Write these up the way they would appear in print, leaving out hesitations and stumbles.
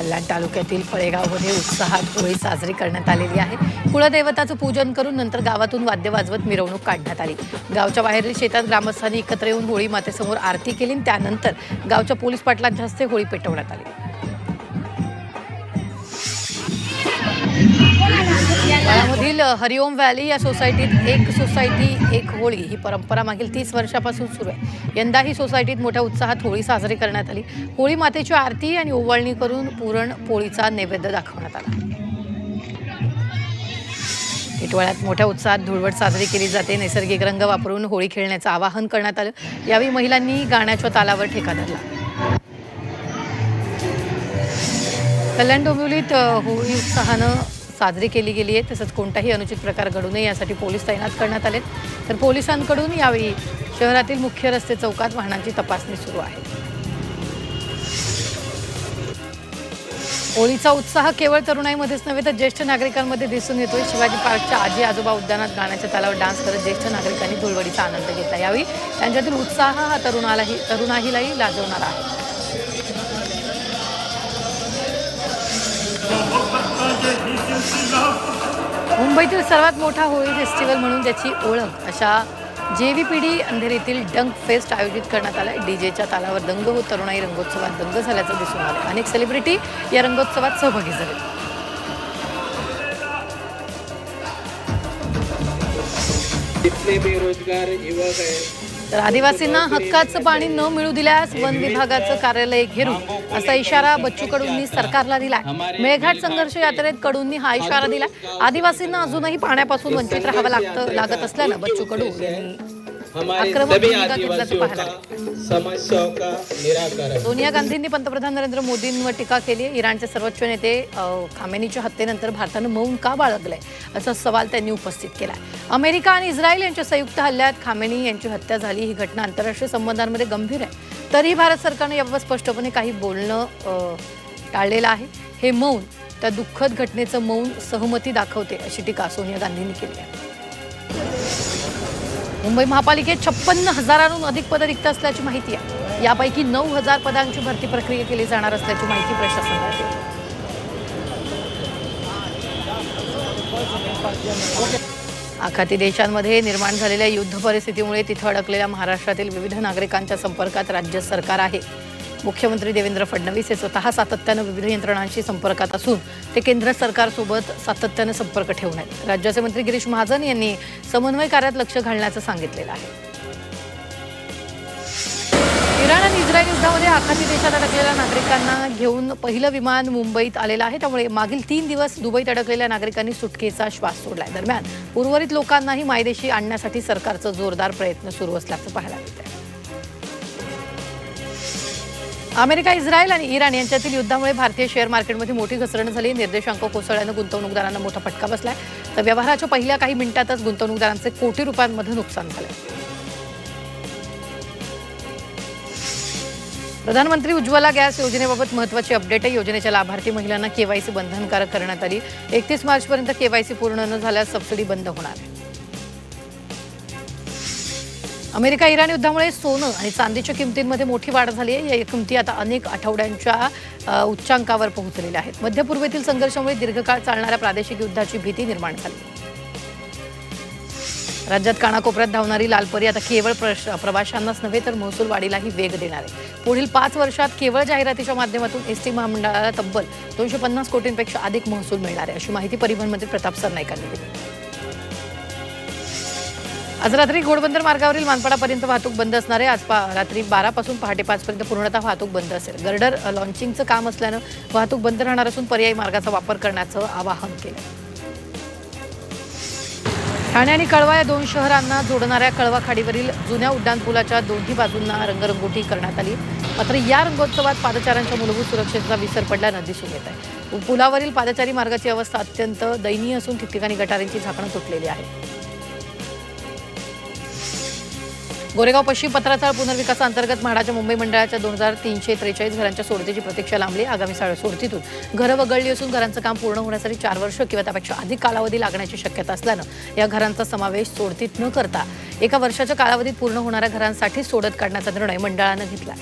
कल्याण तालुक्यातील फळेगावमध्ये उत्साहात होळी साजरी करण्यात आलेली आहे। कुलदैवताचं पूजन करून नंतर गावातून वाद्य वाजवत मिरवणूक काढण्यात आली। गावच्या बाहेरील शेतात ग्रामस्थांनी एकत्र येऊन होळी मातेसमोर आरती केली। त्यानंतर गावच्या पोलीस पाटलांच्या हस्ते होळी पेटवण्यात आली। यामधील हरिओम व्हॅली या सोसायटीत एक सोसायटी एक होळी ही परंपरा मागील 30 वर्षापासून सुरू आहे। यंदा ही सोसायटीत मोठ्या उत्साहात होळी साजरी करण्यात आली। होळी मातेची आरती आणि ओवाळणी करून पुरण पोळीचा नैवेद्य दाखवण्यात आला। टिटवाळ्यात मोठ्या उत्साहात धुळवड साजरी केली जाते। नैसर्गिक रंग वापरून होळी खेळण्याचं आवाहन करण्यात आलं। यावेळी महिलांनी गाण्याच्या तालावर ठेका धरला। कल्याण डोंबिवलीत होळी उत्साहानं साजरी केली गेली आहे। तसंच कोणताही अनुचित प्रकार घडू नये यासाठी पोलीस तैनात करण्यात आले। तर पोलिसांकडून यावेळी शहरातील मुख्य रस्ते चौकात वाहनांची तपासणी सुरू आहे। होळीचा उत्साह केवळ तरुणाईमध्येच नव्हे तर ज्येष्ठ नागरिकांमध्ये दिसून येतोय। शिवाजी पार्कच्या आजी आजोबा उद्यानात गाण्याच्या तालावर डान्स करत ज्येष्ठ नागरिकांनी धुळवडीचा आनंद घेतला। यावेळी त्यांच्यातील उत्साह हा तरुणाईलाही लाजवणार आहे। मुंबईतील सर्वात मोठा होळी फेस्टिवल म्हणून ज्याची ओळख अशा JVPD अंधेरीतील डंक फेस्ट आयोजित करण्यात आला। डीजेच्या तालावर दंग होत तरुणाई रंगोत्सवात दंग झाल्याचं दिसून आलं। अनेक सेलिब्रिटी या रंगोत्सवात सहभागी झाले। जितने बेरोजगार युवक आहेत तर आदिवासींना हक्काचं पाणी न मिळू दिल्यास वन विभागाचं कार्यालय घेरू असा इशारा बच्चू कडूंनी सरकारला दिला। मेळघाट संघर्ष यात्रेत कडूंनी हा इशारा दिला। आदिवासींना अजूनही पाण्यापासून वंचित राहावं लागत असल्यानं बच्चू कडू यांनी आक्रमक भूमिका घेतल्याचं पाहायला मिळालं। सोनिया गांधींनी पंतप्रधान नरेंद्र मोदींवर टीका केली। इराणचे सर्वोच्च नेते खामेनीच्या हत्येनंतर भारतानं मौन का बाळगलंय असा सवाल त्यांनी उपस्थित केला। अमेरिका आणि इस्रायल यांच्या संयुक्त हल्ल्यात खामेनी यांची हत्या झाली। ही घटना आंतरराष्ट्रीय संबंधांमध्ये गंभीर आहे। तरीही भारत सरकारने याबाबत स्पष्टपणे काही बोलणं टाळलेलं आहे। हे मौन त्या दुःखद घटनेचं मौन सहमती दाखवते अशी टीका सोनिया गांधींनी केली आहे। मुंबई महापालिकेत 56,000हून अधिक पदं रिक्त असल्याची माहिती आहे। यापैकी 9,000 पदांची भरती प्रक्रिया केली जाणार असल्याची माहिती प्रशासनाने दिली। आखाती देशांमध्ये निर्माण झालेल्या युद्ध परिस्थितीमुळे तिथे अडकलेल्या महाराष्ट्रातील विविध नागरिकांच्या संपर्कात राज्य सरकार आहे। मुख्यमंत्री देवेंद्र फडणवीस हे स्वतः सातत्यानं विविध यंत्रणांशी संपर्कात असून ते केंद्र सरकारसोबत सातत्यानं संपर्क ठेवून आहेत। राज्याचे मंत्री गिरीश महाजन यांनी समन्वय कार्यात लक्ष घालण्याचं सांगितलेलं आहे। इराण आणि इस्रायल युद्धामध्ये आखाती देशात अडकलेल्या नागरिकांना घेऊन पहिलं विमान मुंबईत आलेलं आहे। त्यामुळे मागील 3 दिवस दुबईत अडकलेल्या नागरिकांनी सुटकेचा श्वास सोडलाय। दरम्यान उर्वरित लोकांनाही मायदेशी आणण्यासाठी सरकारचा जोरदार प्रयत्न सुरू असल्याचं पाहायला मिळतंय। अमेरिका, इस्रायल आणि इराण यांच्यातील युद्धामुळे भारतीय शेअर मार्केटमध्ये मोठी घसरण झाली। निर्देशांक कोसळल्यानं गुंतवणूकदारांना मोठा फटका बसलाय। तर व्यवहाराच्या पहिल्या काही मिनिटातच गुंतवणूकदारांचे कोटी रुपयांमध्ये नुकसान झाले। प्रधानमंत्री उज्ज्वला गॅस योजनेबाबत महत्त्वाची अपडेट आहे। योजनेच्या लाभार्थी महिलांना KYC बंधनकारक करण्यात आली। 31 मार्चपर्यंत KYC पूर्ण न झाल्यास सबसिडी बंद होणार आहे। अमेरिका इराण युद्धामुळे सोनं आणि चांदीच्या किमतींमध्ये मोठी वाढ झाली आहे। या किमती आता अनेक आठवड्यांच्या उच्चांकावर पोहोचलेल्या आहेत। मध्य पूर्वेतील संघर्षामुळे दीर्घकाळ चालणाऱ्या प्रादेशिक युद्धाची भीती निर्माण झाली। राज्यात कानाकोपऱ्यात धावणारी लालपरी आता केवळ प्रवाशांनाच नव्हे तर महसूल वाढीलाही वेग देणार आहे। पुढील 5 वर्षात केवळ जाहिरातीच्या माध्यमातून एसटी महामंडळाला तब्बल 250 कोटींपेक्षा अधिक महसूल मिळणार आहे अशी माहिती परिवहन मंत्री प्रताप सरनाईकांनी दिली। आज रात्री घोडबंदर मार्गावरील मानपाडापर्यंत वाहतूक बंद असणार आहे। आज रात्री 12 पासून पहाटे 5 पर्यंत पूर्णतः वाहतूक बंद असेल। गर्डर लॉन्चिंगचं काम असल्यानं वाहतूक बंद राहणार असून पर्यायी मार्गाचा वापर करण्याचं आवाहन केलं। ठाणे आणि कळवा या 2 शहरांना जोडणाऱ्या कळवा खाडीवरील जुन्या उड्डाणपुलाच्या दोन्ही बाजूंना रंगरंगोटी करण्यात आली। मात्र या रंगोत्सवात पादचाऱ्यांच्या मूलभूत सुरक्षेचा विसर पडल्यानं दिसून येत आहे। पुलावरील पादचारी मार्गाची अवस्था अत्यंत दयनीय असून ठिकठिकाणी गटारींची झाकणं तुटलेली आहेत। गोरेगाव पश्चिम पत्राचाळ पुनर्विकासाअंतर्गत म्हाडाच्या मुंबई मंडळाच्या 2343 घरांच्या सोडतीची प्रतीक्षा लांबली। आगामी सोडतीतून घरं वगळली असून घरांचं काम पूर्ण होण्यासाठी 4 वर्ष किंवा त्यापेक्षा अधिक कालावधी लागण्याची शक्यता असल्यानं या घरांचा समावेश सोडतीत न करता 1 वर्षाच्या कालावधीत पूर्ण होणाऱ्या घरांसाठी सोडत काढण्याचा निर्णय मंडळानं घेतला।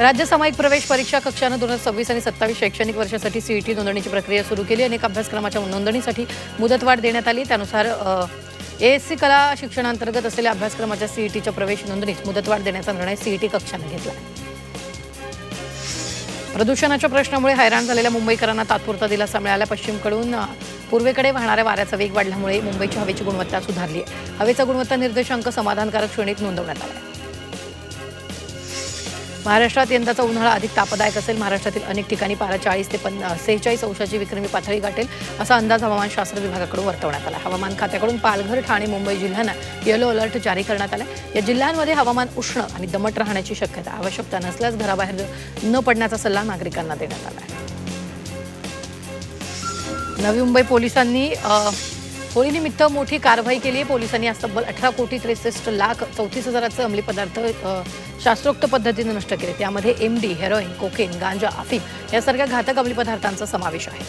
राज्य सामायिक प्रवेश परीक्षा कक्षानं 2026 आणि 27 शैक्षणिक वर्षासाठी सीईटी नोंदणीची प्रक्रिया सुरू केली. अनेक अभ्यासक्रमाच्या नोंदणीसाठी मुदतवाढ देण्यात आली. त्यानुसार एएससी कला शिक्षणांतर्गत असलेल्या अभ्यासक्रमाच्या सीईटीच्या प्रवेश नोंदणीस मुदतवाढ देण्याचा निर्णय सीईटी कक्षानं घेतला. प्रदूषणाच्या प्रश्नामुळे हैराण झालेल्या मुंबईकरांना तात्पुरता दिलासा मिळाला. पश्चिमकडून पूर्वेकडे वाहणाऱ्या वाऱ्याचा वेग वाढल्यामुळे मुंबईची हवेची गुणवत्ता सुधारली आहे. हवेचा गुणवत्ता निर्देशांक समाधानकारक श्रेणीत नोंदवण्यात आला आहे. महाराष्ट्रात यंदाचा उन्हाळा अधिक तापदायक असेल. महाराष्ट्रातील अनेक ठिकाणी पारा 40 ते 46 अंशाची विक्रमी पातळी गाठेल असा अंदाज हवामानशास्त्र विभागाकडून वर्तवण्यात आला. हवामान खात्याकडून पालघर, ठाणे, मुंबई जिल्ह्यांना येलो अलर्ट जारी करण्यात आला. या जिल्ह्यांमध्ये हवामान उष्ण आणि दमट राहण्याची शक्यता. आवश्यकता नसल्यास घराबाहेर न पडण्याचा सल्ला नागरिकांना देण्यात आला आहे. नवी मुंबई पोलिसांनी होळीनिमित्त मोठी कारवाई केली आहे. पोलिसांनी आज तब्बल 18,63,34,000चे अंमली पदार्थ शास्त्रोक्त पद्धतीने नष्ट केले. त्यामध्ये MD, हेरोईन, कोकेन, गांजा, अफीम यासारख्या घातक अंमली पदार्थांचा समावेश आहे.